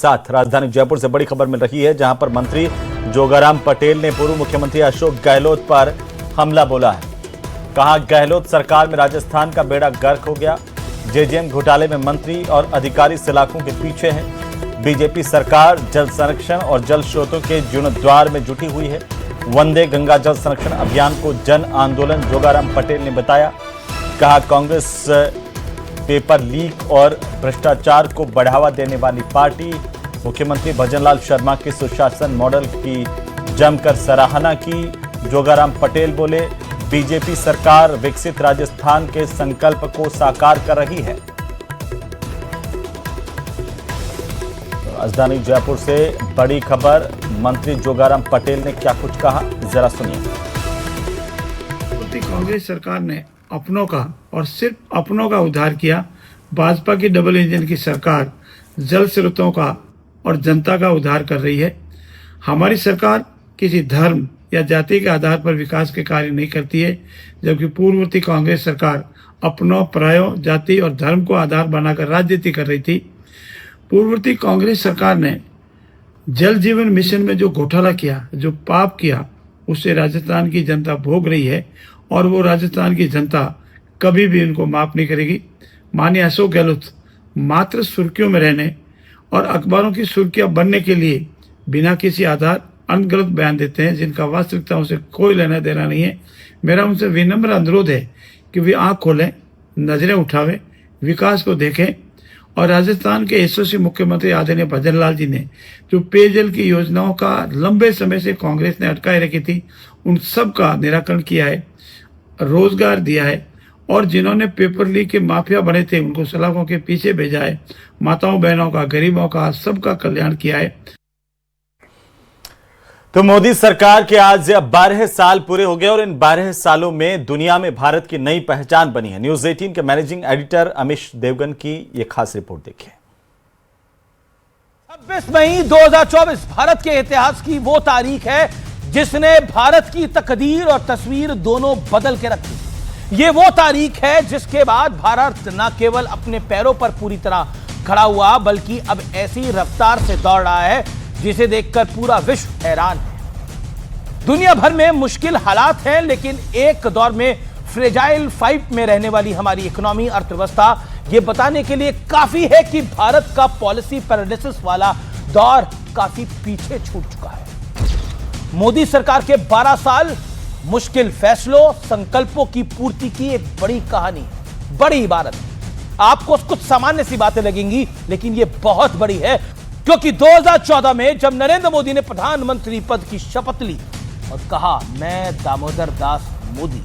साथ राजधानी जयपुर से बड़ी खबर मिल रही है, जहां पर मंत्री जोगाराम पटेल ने पूर्व मुख्यमंत्री अशोक गहलोत पर हमला बोला है। कहा, गहलोत सरकार में राजस्थान का बेड़ा गर्क हो गया। जेजेएम घोटाले में मंत्री और अधिकारी सलाखों के पीछे हैं। बीजेपी सरकार जल संरक्षण और जल स्रोतों के जीर्णोद्धार में जुटी हुई है। वंदे गंगा जल संरक्षण अभियान को जन आंदोलन जोगाराम पटेल ने बताया। कहा, कांग्रेस पेपर लीक और भ्रष्टाचार को बढ़ावा देने वाली पार्टी। मुख्यमंत्री भजनलाल शर्मा के सुशासन मॉडल की जमकर सराहना की। जोगाराम पटेल बोले, बीजेपी सरकार विकसित राजस्थान के संकल्प को साकार कर रही है। राजधानी जयपुर से बड़ी खबर, मंत्री जोगाराम पटेल ने क्या कुछ कहा, जरा सुनिए। कांग्रेस सरकार ने अपनों का और सिर्फ अपनों का उद्धार किया। भाजपा की डबल इंजन की सरकार जल स्रोतों का और जनता का उद्धार कर रही है। हमारी सरकार किसी धर्म या जाति के आधार पर विकास के कार्य नहीं करती है, जबकि पूर्ववर्ती कांग्रेस सरकार अपनों, परायों, जाति और धर्म को आधार बनाकर राजनीति कर रही थी। पूर्ववर्ती कांग्रेस सरकार ने जल जीवन मिशन में जो घोटाला किया, जो पाप किया, उससे राजस्थान की जनता भोग रही है और वो राजस्थान की जनता कभी भी उनको माफ नहीं करेगी। माननीय अशोक गहलोत मात्र सुर्खियों में रहने और अखबारों की सुर्खियां बनने के लिए बिना किसी आधार अनगलत बयान देते हैं, जिनका वास्तविकताओं से कोई लेना देना नहीं है। मेरा उनसे विनम्र अनुरोध है कि वे आंख खोलें, नजरें उठावें, विकास को देखें और राजस्थान के यशस्वी मुख्यमंत्री आदरणीय भजनलाल जी ने जो पेयजल की योजनाओं का लंबे समय से कांग्रेस ने अटकाए रखी थी, उन सब का निराकरण किया है, रोजगार दिया है और जिन्होंने पेपर लीक के माफिया बने थे उनको सलाखों के पीछे भेजा है। माताओं बहनों का, गरीबों का, सबका कल्याण किया है। तो मोदी सरकार के आज 12 साल पूरे हो गए और इन 12 सालों में दुनिया में भारत की नई पहचान बनी है। न्यूज 18 के मैनेजिंग एडिटर अमिश देवगन की यह खास रिपोर्ट देखिए। 26 मई 2024 भारत के इतिहास की वो तारीख है जिसने भारत की तकदीर और तस्वीर दोनों बदल के रखी। ये वो तारीख है जिसके बाद भारत न केवल अपने पैरों पर पूरी तरह खड़ा हुआ, बल्कि अब ऐसी रफ्तार से दौड़ रहा है जिसे देखकर पूरा विश्व हैरान है। दुनिया भर में मुश्किल हालात हैं, लेकिन एक दौर में फ्रेजाइल 5 में रहने वाली हमारी इकोनॉमी, अर्थव्यवस्था ये बताने के लिए काफी है कि भारत का पॉलिसी पैरालिसिस वाला दौर काफी पीछे छूट चुका है। मोदी सरकार के 12 साल मुश्किल फैसलों, संकल्पों की पूर्ति की एक बड़ी कहानी, बड़ी इबारत। आपको कुछ सामान्य सी बातें लगेंगी, लेकिन यह बहुत बड़ी है, क्योंकि 2014 में जब नरेंद्र मोदी ने प्रधानमंत्री पद की शपथ ली और कहा, मैं दामोदर दास मोदी,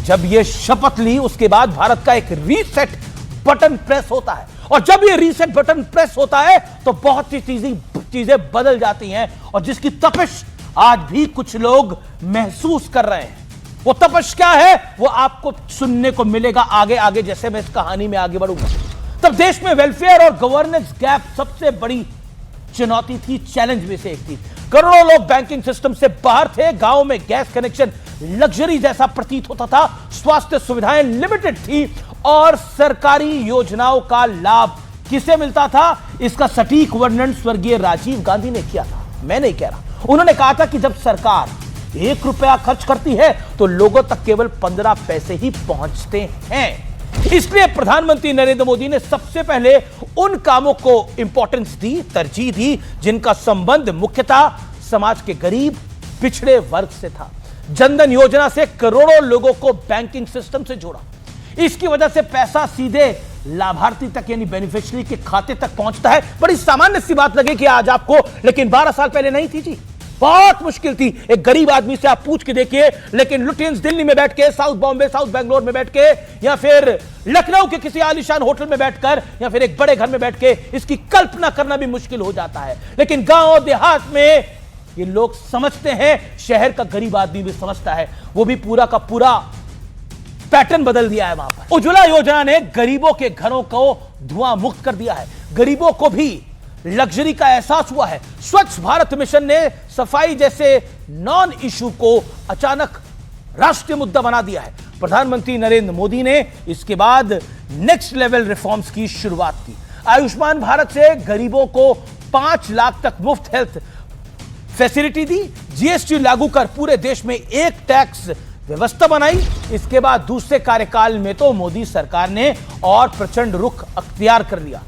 जब यह शपथ ली उसके बाद भारत का एक रीसेट बटन प्रेस होता है। और जब यह रीसेट बटन प्रेस होता है तो बहुत सी चीजें बदल जाती हैं, और जिसकी तपिश आज भी कुछ लोग महसूस कर रहे हैं। वो तपिश क्या है वो आपको सुनने को मिलेगा आगे आगे, जैसे मैं इस कहानी में आगे बढ़ूंगा। तब देश में वेलफेयर और गवर्नेंस गैप सबसे बड़ी चुनौती थी, चैलेंज में से एक थी। करोड़ों लोग बैंकिंग सिस्टम से बाहर थे, गांव में गैस कनेक्शन लग्जरी जैसा प्रतीत होता था, स्वास्थ्य सुविधाएं लिमिटेड थी और सरकारी योजनाओं का लाभ किसे मिलता था, इसका सटीक वर्णन स्वर्गीय राजीव गांधी ने किया था, मैं नहीं कह रहा। उन्होंने कहा था कि जब सरकार 1 रुपया खर्च करती है तो लोगों तक केवल 15 पैसे ही पहुंचते हैं। इसलिए प्रधानमंत्री नरेंद्र मोदी ने सबसे पहले उन कामों को इंपॉर्टेंस दी, तरजीह दी, जिनका संबंध मुख्यतः समाज के गरीब, पिछड़े वर्ग से था। जनधन योजना से करोड़ों लोगों को बैंकिंग सिस्टम से जोड़ा। इसकी वजह से पैसा सीधे लाभार्थी तक यानी बेनिफिशियरी के खाते तक पहुंचता है। बड़ी सामान्य सी बात लगे कि आज आपको, लेकिन 12 साल पहले नहीं थी जी, बहुत मुश्किल थी। एक गरीब आदमी से आप पूछ के देखिए, लेकिन लुटियंस दिल्ली में बैठ के, साउथ बॉम्बे, साउथ बैंगलोर में बैठ के, या फिर लखनऊ के किसी आलीशान होटल में बैठकर, या फिर एक बड़े घर में बैठ के इसकी कल्पना करना भी मुश्किल हो जाता है। लेकिन गांव देहात में ये लोग समझते हैं, शहर का गरीब आदमी भी समझता है। वो भी पूरा का पूरा पैटर्न बदल दिया है वहां पर। उज्ज्वला योजना ने गरीबों के घरों को धुआं मुक्त कर दिया है, गरीबों को भी लग्जरी का एहसास हुआ है। स्वच्छ भारत मिशन ने सफाई जैसे नॉन इशू को अचानक राष्ट्रीय मुद्दा बना दिया है। प्रधानमंत्री नरेंद्र मोदी ने इसके बाद नेक्स्ट लेवल रिफॉर्म्स की शुरुआत की। आयुष्मान भारत से गरीबों को 5 लाख तक मुफ्त हेल्थ फैसिलिटी दी, जीएसटी लागू कर पूरे देश में एक टैक्स व्यवस्था बनाई। इसके बाद दूसरे कार्यकाल में तो मोदी सरकार ने और प्रचंड रुख अख्तियार कर लिया।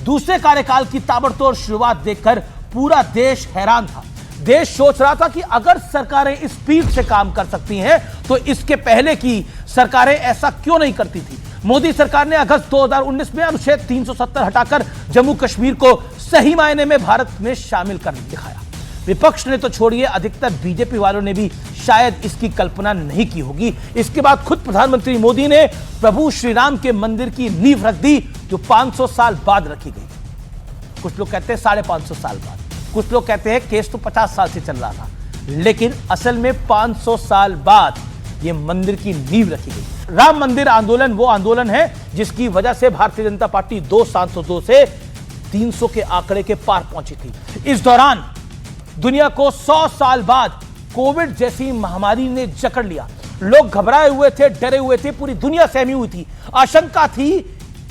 दूसरे कार्यकाल की ताबड़तोड़ शुरुआत देखकर पूरा देश हैरान था। देश सोच रहा था कि अगर सरकारें इस स्पीड से काम कर सकती हैं तो इसके पहले की सरकारें ऐसा क्यों नहीं करती थी। मोदी सरकार ने अगस्त 2019 में अनुच्छेद 370 हटाकर जम्मू कश्मीर को सही मायने में भारत में शामिल कर दिखाया। विपक्ष ने तो छोड़िए, अधिकतर बीजेपी वालों ने भी शायद इसकी कल्पना नहीं की होगी। इसके बाद खुद प्रधानमंत्री मोदी ने प्रभु श्री राम के मंदिर की नींव रख दी, जो 500 साल बाद रखी गई। कुछ लोग कहते हैं 550 साल बाद, कुछ लोग कहते हैं केस तो 50 साल से चल रहा था, लेकिन असल में 500 साल बाद यह मंदिर की नींव रखी गई। राम मंदिर आंदोलन वो आंदोलन है जिसकी वजह से भारतीय जनता पार्टी 2 सांसदों से 300 के आंकड़े के पार पहुंची थी। इस दौरान दुनिया को 100 साल बाद कोविड जैसी महामारी ने जकड़ लिया। लोग घबराए हुए थे, डरे हुए थे, पूरी दुनिया सहमी हुई थी, आशंका थी।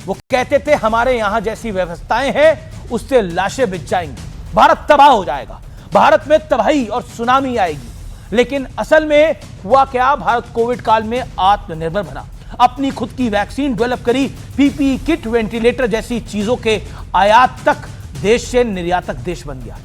वो कहते थे हमारे यहां जैसी व्यवस्थाएं हैं उससे लाशें बिछ जाएंगी, भारत तबाह हो जाएगा, भारत में तबाही और सुनामी आएगी। लेकिन असल में हुआ क्या? भारत कोविड काल में आत्मनिर्भर बना, अपनी खुद की वैक्सीन डेवलप करी, पीपीई किट, वेंटिलेटर जैसी चीजों के आयात तक देश से निर्यातक देश बन गया।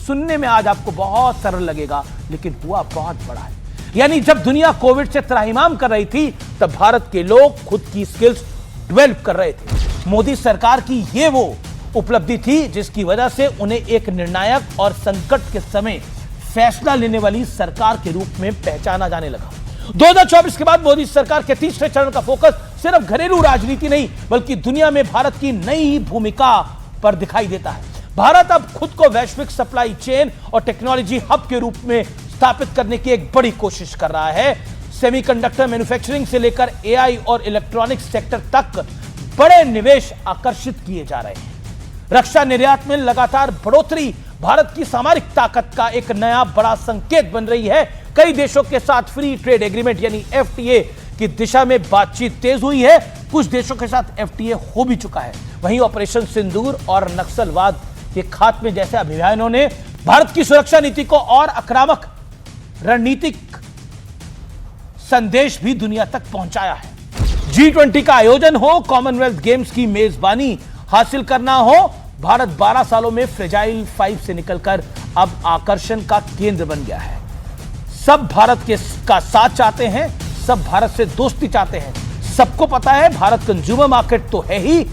सुनने में आज आपको बहुत सरल लगेगा, लेकिन हुआ बहुत बड़ा है। यानी जब दुनिया कोविड से त्राहिमाम कर रही थी, तब भारत के लोग खुद की स्किल्स डेवलप कर रहे थे। मोदी सरकार की यह वो उपलब्धि थी जिसकी वजह से उन्हें एक निर्णायक और संकट के समय फैसला लेने वाली सरकार के रूप में पहचाना जाने लगा। 2024 के बाद मोदी सरकार के तीसरे चरण का फोकस सिर्फ घरेलू राजनीति नहीं, बल्कि दुनिया में भारत की नई भूमिका पर दिखाई देता है। भारत अब खुद को वैश्विक सप्लाई चेन और टेक्नोलॉजी हब के रूप में स्थापित करने की एक बड़ी कोशिश कर रहा है। सेमीकंडक्टर मैन्युफैक्चरिंग से लेकर एआई और इलेक्ट्रॉनिक्स सेक्टर तक बड़े निवेश आकर्षित किए जा रहे हैं। रक्षा निर्यात में लगातार बढ़ोतरी भारत की सामरिक ताकत का एक नया बड़ा संकेत बन रही है। कई देशों के साथ फ्री ट्रेड एग्रीमेंट यानी एफटीए की दिशा में बातचीत तेज हुई है। कुछ देशों के साथ एफटीए हो भी चुका है। वहीं ऑपरेशन सिंदूर और नक्सलवाद के खात्मे जैसे अभियानों ने भारत की सुरक्षा नीति को और आक्रामक रणनीतिक संदेश भी दुनिया तक पहुंचाया है। G20 का आयोजन हो, कॉमनवेल्थ गेम्स की मेजबानी हासिल करना हो, भारत 12 सालों में फ्रेजाइल 5 से निकलकर अब आकर्षण का केंद्र बन गया है। सब भारत का साथ चाहते हैं, सब भारत से दोस्ती चाहते हैं। सबको पता है भारत कंज्यूमर मार्केट तो है ही,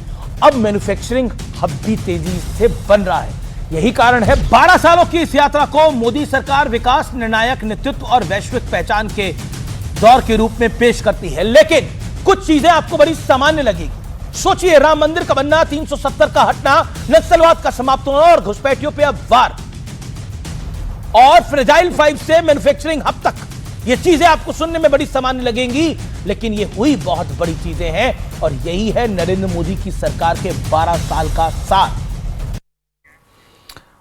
अब मैन्युफैक्चरिंग हब भी तेजी से बन रहा है। यही कारण है 12 सालों की इस यात्रा को मोदी सरकार विकास, निर्णायक नेतृत्व और वैश्विक पहचान के दौर के रूप में पेश करती है। लेकिन कुछ चीजें आपको बड़ी सामान्य लगेगी। सोचिए, राम मंदिर का बनना, 370 का हटना, नक्सलवाद का समाप्त होना और घुसपैठियों पे अब वार, और फ्रेजाइल 5 से मैन्युफैक्चरिंग हब तक, ये चीजें आपको सुनने में बड़ी सामान्य लगेंगी, लेकिन ये हुई बहुत बड़ी चीजें हैं। और यही है नरेंद्र मोदी की सरकार के 12 साल का सार।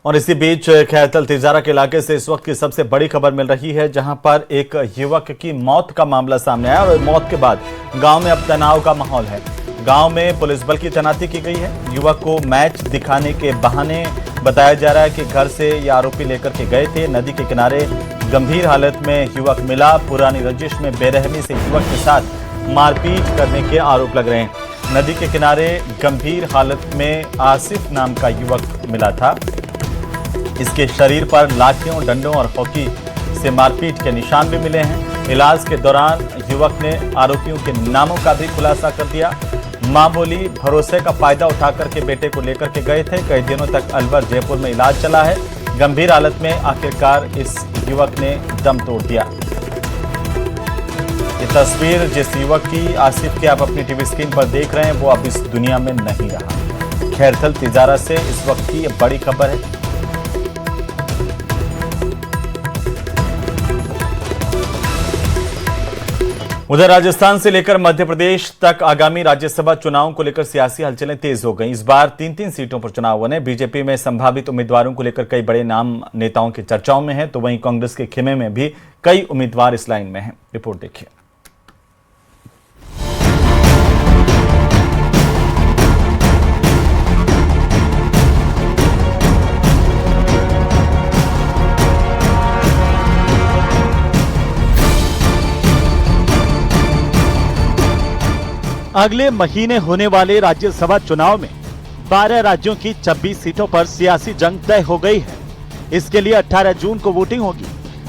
और इसी बीच खैरथल तिजारा के इलाके से इस वक्त की सबसे बड़ी खबर मिल रही है, जहां पर एक युवक की मौत का मामला सामने आया और मौत के बाद गांव में अब तनाव का माहौल है। गांव में पुलिस बल की तैनाती की गई है। युवक को मैच दिखाने के बहाने बताया जा रहा है कि घर से ये आरोपी लेकर के गए थे। नदी के किनारे गंभीर हालत में युवक मिला। पुरानी रंजिश में बेरहमी से युवक के साथ मारपीट करने के आरोप लग रहे हैं। नदी के किनारे गंभीर हालत में आसिफ नाम का युवक मिला था। इसके शरीर पर लाठियों, डंडों और हॉकी से मारपीट के निशान भी मिले हैं। इलाज के दौरान युवक ने आरोपियों के नामों का भी खुलासा कर दिया। मां बोली भरोसे का फायदा उठाकर के बेटे को लेकर के गए थे। कई दिनों तक अलवर, जयपुर में इलाज चला है। गंभीर हालत में आखिरकार इस युवक ने दम तोड़ दिया। ये तस्वीर जिस युवक की, आसिफ की, आप अपनी टीवी स्क्रीन पर देख रहे हैं, वो अब इस दुनिया में नहीं रहा। खैरथल तिजारा से इस वक्त की ये बड़ी खबर है। उधर राजस्थान से लेकर मध्य प्रदेश तक आगामी राज्यसभा चुनावों को लेकर सियासी हलचलें तेज हो गईं। इस बार 3-3 सीटों पर चुनाव होने। बीजेपी में संभावित उम्मीदवारों को लेकर कई बड़े नाम नेताओं की चर्चाओं में हैं, तो वहीं कांग्रेस के खेमे में भी कई उम्मीदवार इस लाइन में हैं। रिपोर्ट देखिए। अगले महीने होने वाले राज्यसभा चुनाव में 12 राज्यों की 26 सीटों पर सियासी जंग तय हो गई है। इसके लिए 18 जून को वोटिंग होगी,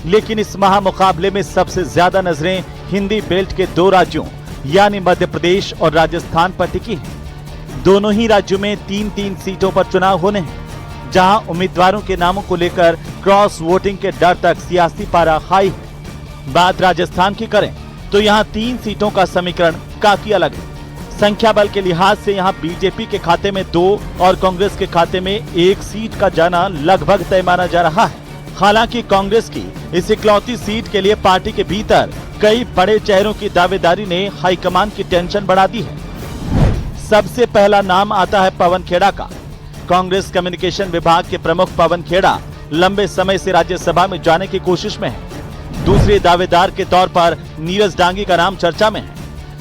लेकिन इस महामुकाबले में सबसे ज्यादा नजरें हिंदी बेल्ट के 2 राज्यों यानी मध्य प्रदेश और राजस्थान पर टिकी हैं। दोनों ही राज्यों में 3-3 सीटों पर चुनाव होने हैं, जहां उम्मीदवारों के नामों को लेकर क्रॉस वोटिंग के डर तक सियासी पारा हाई है। बात राजस्थान की करें तो यहां 3 सीटों का समीकरण काफी अलग है। संख्या बल के लिहाज से यहां बीजेपी के खाते में 2 और कांग्रेस के खाते में 1 सीट का जाना लगभग तय माना जा रहा है। हालांकि कांग्रेस की इस इकलौती सीट के लिए पार्टी के भीतर कई बड़े चेहरों की दावेदारी ने हाईकमान की टेंशन बढ़ा दी है। सबसे पहला नाम आता है पवन खेड़ा का। कांग्रेस कम्युनिकेशन विभाग के प्रमुख पवन खेड़ा लंबे समय से राज्यसभा में जाने की कोशिश में है। दूसरे दावेदार के तौर पर नीरज डांगी का नाम चर्चा में है।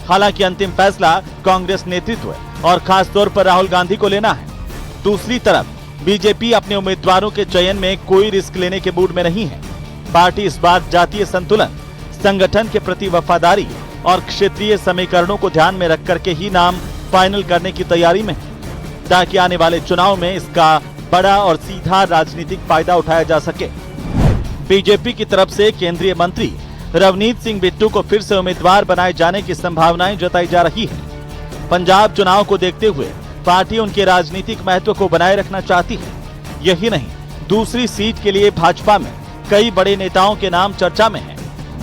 हालांकि अंतिम फैसला कांग्रेस नेतृत्व और खास तौर पर राहुल गांधी को लेना है। दूसरी तरफ बीजेपी अपने उम्मीदवारों के चयन में कोई रिस्क लेने के मूड में नहीं है। पार्टी इस बार जातीय संतुलन, संगठन के प्रति वफादारी और क्षेत्रीय समीकरणों को ध्यान में रख करके ही नाम फाइनल करने की तैयारी में है, ताकि आने वाले चुनाव में इसका बड़ा और सीधा राजनीतिक फायदा उठाया जा सके। बीजेपी की तरफ से केंद्रीय मंत्री रवनीत सिंह बिट्टू को फिर से उम्मीदवार बनाए जाने की संभावनाएं जताई जा रही है। पंजाब चुनाव को देखते हुए पार्टी उनके राजनीतिक महत्व को बनाए रखना चाहती है। यही नहीं, दूसरी सीट के लिए भाजपा में कई बड़े नेताओं के नाम चर्चा में हैं,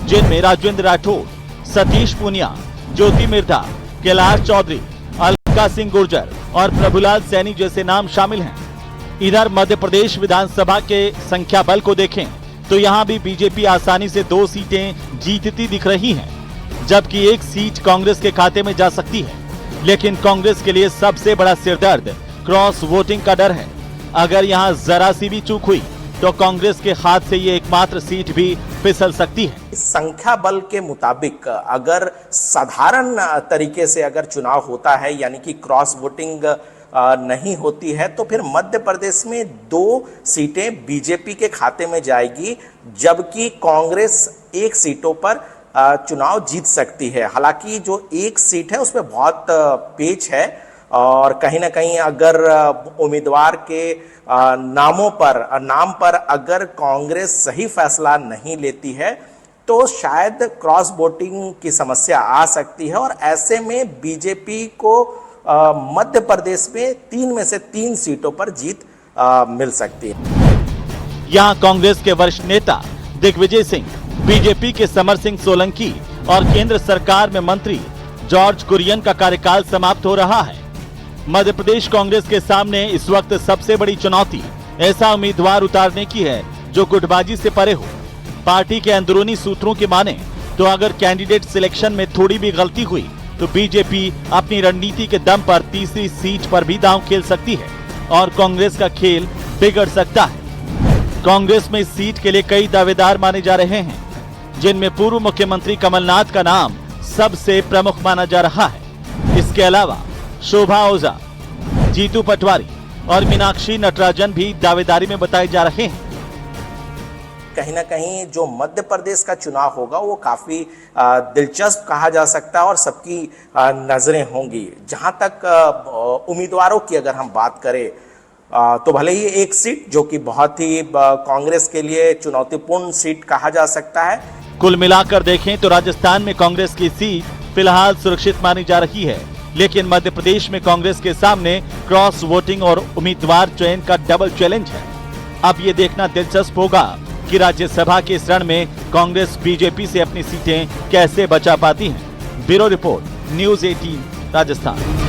जिनमें राजेंद्र राठौड़, सतीश पूनिया, ज्योति मिर्धा, कैलाश चौधरी, अलका सिंह गुर्जर और प्रभुलाल सैनी जैसे नाम शामिल हैं। इधर मध्य प्रदेश विधानसभा के संख्या बल को देखें तो यहां भी बीजेपी आसानी से 2 सीटें जीतती दिख रही हैं, जबकि 1 सीट कांग्रेस के खाते में जा सकती है। लेकिन कांग्रेस के लिए सबसे बड़ा सिरदर्द क्रॉस वोटिंग का डर है। अगर यहां जरा सी भी चूक हुई तो कांग्रेस के हाथ से ये एकमात्र सीट भी फिसल सकती है। संख्या बल के मुताबिक अगर साधारण तरीके से अगर चुनाव होता है, यानी कि क्रॉस वोटिंग नहीं होती है, तो फिर मध्य प्रदेश में 2 सीटें बीजेपी के खाते में जाएगी, जबकि कांग्रेस 1 सीटों पर चुनाव जीत सकती है। हालांकि जो 1 सीट है उसमें बहुत पेच है और कहीं ना कहीं अगर उम्मीदवार के नाम पर अगर कांग्रेस सही फैसला नहीं लेती है तो शायद क्रॉस वोटिंग की समस्या आ सकती है और ऐसे में बीजेपी को मध्य प्रदेश में 3 में से 3 सीटों पर जीत मिल सकती है। यहां कांग्रेस के वरिष्ठ नेता दिग्विजय सिंह, बीजेपी के समर सिंह सोलंकी और केंद्र सरकार में मंत्री जॉर्ज कुरियन का कार्यकाल समाप्त हो रहा है। मध्य प्रदेश कांग्रेस के सामने इस वक्त सबसे बड़ी चुनौती ऐसा उम्मीदवार उतारने की है जो गुटबाजी से परे हो। पार्टी के अंदरूनी सूत्रों की माने तो अगर कैंडिडेट सिलेक्शन में थोड़ी भी गलती हुई तो बीजेपी अपनी रणनीति के दम पर तीसरी सीट पर भी दांव खेल सकती है और कांग्रेस का खेल बिगड़ सकता है। कांग्रेस में इस सीट के लिए कई दावेदार माने जा रहे हैं, जिनमें पूर्व मुख्यमंत्री कमलनाथ का नाम सबसे प्रमुख माना जा रहा है। इसके अलावा शोभा ओझा, जीतू पटवारी और मीनाक्षी नटराजन भी दावेदारी में बताए जा रहे हैं। कहीं ना कहीं जो मध्य प्रदेश का चुनाव होगा वो काफी दिलचस्प कहा जा सकता है और सबकी नजरें होंगी। जहां तक उम्मीदवारों की अगर हम बात करें तो भले ही 1 सीट जो कि बहुत ही कांग्रेस के लिए चुनौतीपूर्ण सीट कहा जा सकता है। कुल मिलाकर देखें तो राजस्थान में कांग्रेस की सीट फिलहाल सुरक्षित मानी जा रही है, लेकिन मध्य प्रदेश में कांग्रेस के सामने क्रॉस वोटिंग और उम्मीदवार चयन का डबल चैलेंज है। अब ये देखना दिलचस्प होगा कि राज्यसभा के इस रण में कांग्रेस बीजेपी से अपनी सीटें कैसे बचा पाती है। Bureau report, news 18 Rajasthan.